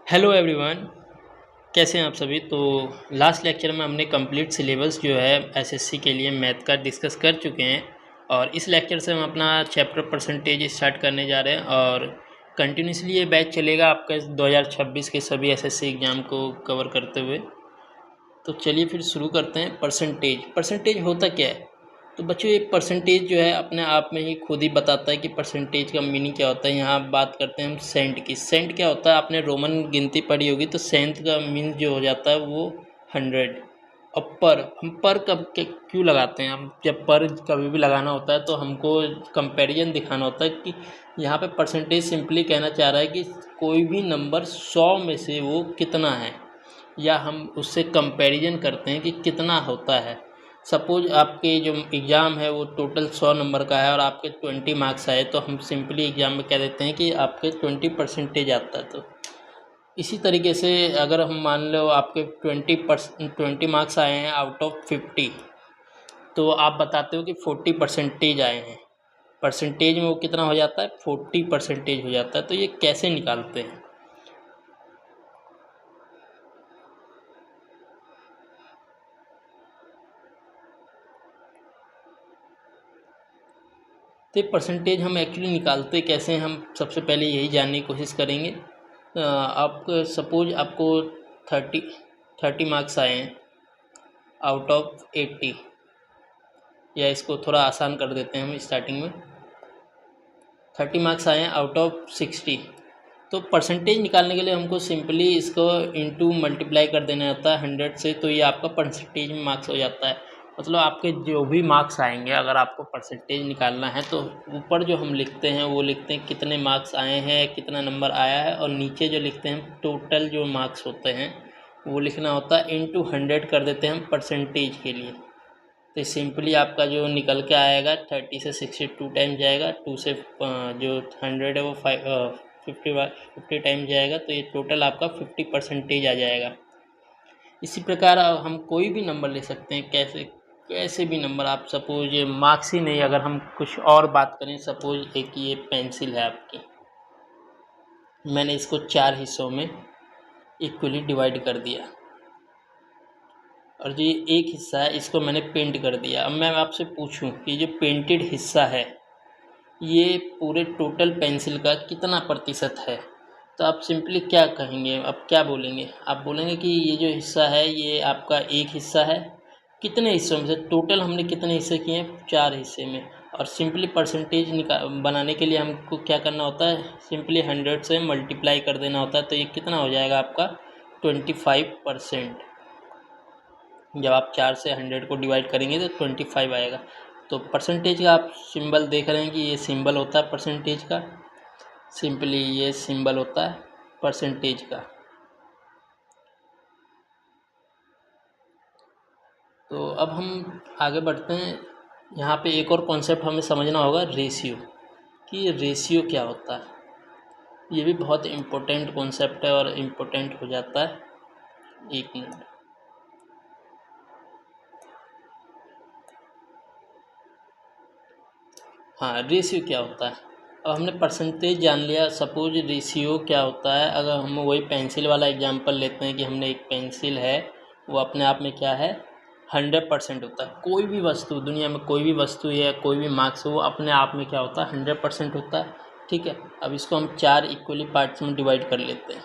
Hello everyone, कैसे हैं आप सभी। तो लास्ट लेक्चर में हमने कंप्लीट सिलेबस जो है एसएससी के लिए मैथ का डिस्कस कर चुके हैं और इस लेक्चर से हम अपना चैप्टर परसेंटेज स्टार्ट करने जा रहे हैं और कंटिन्यूसली ये बैच चलेगा आपका 2026 के सभी एसएससी एग्ज़ाम को कवर करते हुए। तो चलिए फिर शुरू करते हैं। परसेंटेज होता क्या है। तो बच्चों ये परसेंटेज जो है अपने आप में ही खुद ही बताता है कि परसेंटेज का मीनिंग क्या होता है। यहाँ बात करते हैं हम सेंट की। सेंट क्या होता है, आपने रोमन गिनती पढ़ी होगी तो सेंट का मीन जो हो जाता है वो 100। और पर हम पर क्यों लगाते हैं, हम जब पर कभी भी लगाना होता है तो हमको कंपैरिजन दिखाना होता है कि यहाँ पे परसेंटेज सिंपली कहना चाह रहा है कि कोई भी नंबर 100 में से वो कितना है, या हम उससे कंपैरिजन करते हैं कि कितना होता है। सपोज आपके जो एग्ज़ाम है वो टोटल 100 नंबर का है और आपके 20 मार्क्स आए तो हम सिंपली एग्ज़ाम में कह देते हैं कि आपके 20% आता है। तो इसी तरीके से अगर हम मान लो आपके 20 मार्क्स आए हैं आउट ऑफ 50, तो आप बताते हो कि 40% आए हैं। परसेंटेज में वो कितना हो जाता है, 40% हो जाता है। तो ये कैसे निकालते हैं। तो परसेंटेज हम एक्चुअली निकालते कैसे हैं, हम सबसे पहले यही जानने की कोशिश करेंगे। आप सपोज आपको 30 मार्क्स आए हैं आउट ऑफ 80, या इसको थोड़ा आसान कर देते हैं हम स्टार्टिंग में। 30 मार्क्स आए हैं आउट ऑफ 60। तो परसेंटेज निकालने के लिए हमको सिंपली इसको इंटू मल्टीप्लाई कर देना होता है 100 से, तो ये आपका परसेंटेज में मार्क्स हो जाता है। मतलब आपके जो भी मार्क्स आएंगे, अगर आपको परसेंटेज निकालना है तो ऊपर जो हम लिखते हैं वो लिखते हैं कितने मार्क्स आए हैं, कितना नंबर आया है, और नीचे जो लिखते हैं टोटल जो मार्क्स होते हैं वो लिखना होता है इंटू 100 कर देते हैं हम परसेंटेज के लिए। तो सिंपली आपका जो निकल के आएगा 30 से 62 टाइम जाएगा, 2 से जो 100 है वो 50 टाइम जाएगा, तो ये टोटल आपका 50% आ जाएगा। इसी प्रकार हम कोई भी नंबर ले सकते हैं, कैसे भी नंबर। आप सपोज ये मार्क्स ही नहीं, अगर हम कुछ और बात करें, सपोज एक ये पेंसिल है आपकी, मैंने इसको 4 हिस्सों में इक्वली डिवाइड कर दिया और जो एक हिस्सा है इसको मैंने पेंट कर दिया। अब मैं आपसे पूछूं कि जो पेंटेड हिस्सा है ये पूरे टोटल पेंसिल का कितना प्रतिशत है, तो आप सिंपली क्या कहेंगे, आप क्या बोलेंगे। आप बोलेंगे कि ये जो हिस्सा है ये आपका एक हिस्सा है। कितने हिस्सों में से, टोटल हमने कितने हिस्से किए हैं, 4 हिस्से में। और सिंपली परसेंटेज बनाने के लिए हमको क्या करना होता है, सिंपली 100 से मल्टीप्लाई कर देना होता है। तो ये कितना हो जाएगा आपका 25%। जब आप 4 से 100 को डिवाइड करेंगे तो 25 आएगा। तो परसेंटेज का आप सिंबल देख रहे हैं कि ये सिंबल होता है परसेंटेज का, सिंपली ये सिंबल होता है परसेंटेज का। तो अब हम आगे बढ़ते हैं। यहाँ पे एक और कॉन्सेप्ट हमें समझना होगा, रेशियो, कि रेशियो क्या होता है। ये भी बहुत इम्पोर्टेंट कॉन्सेप्ट है और इम्पोर्टेंट हो जाता है। एक मिनट। हाँ, रेशियो क्या होता है। अब हमने परसेंटेज जान लिया, सपोज रेशियो क्या होता है। अगर हम वही पेंसिल वाला एग्जांपल लेते हैं कि हमने एक पेंसिल है, वो अपने आप में क्या है, 100% होता है। कोई भी वस्तु दुनिया में, कोई भी वस्तु या कोई भी मार्क्स हो, वो अपने आप में क्या होता है, 100% होता है। ठीक है। अब इसको हम 4 इक्वली पार्ट्स में डिवाइड कर लेते हैं।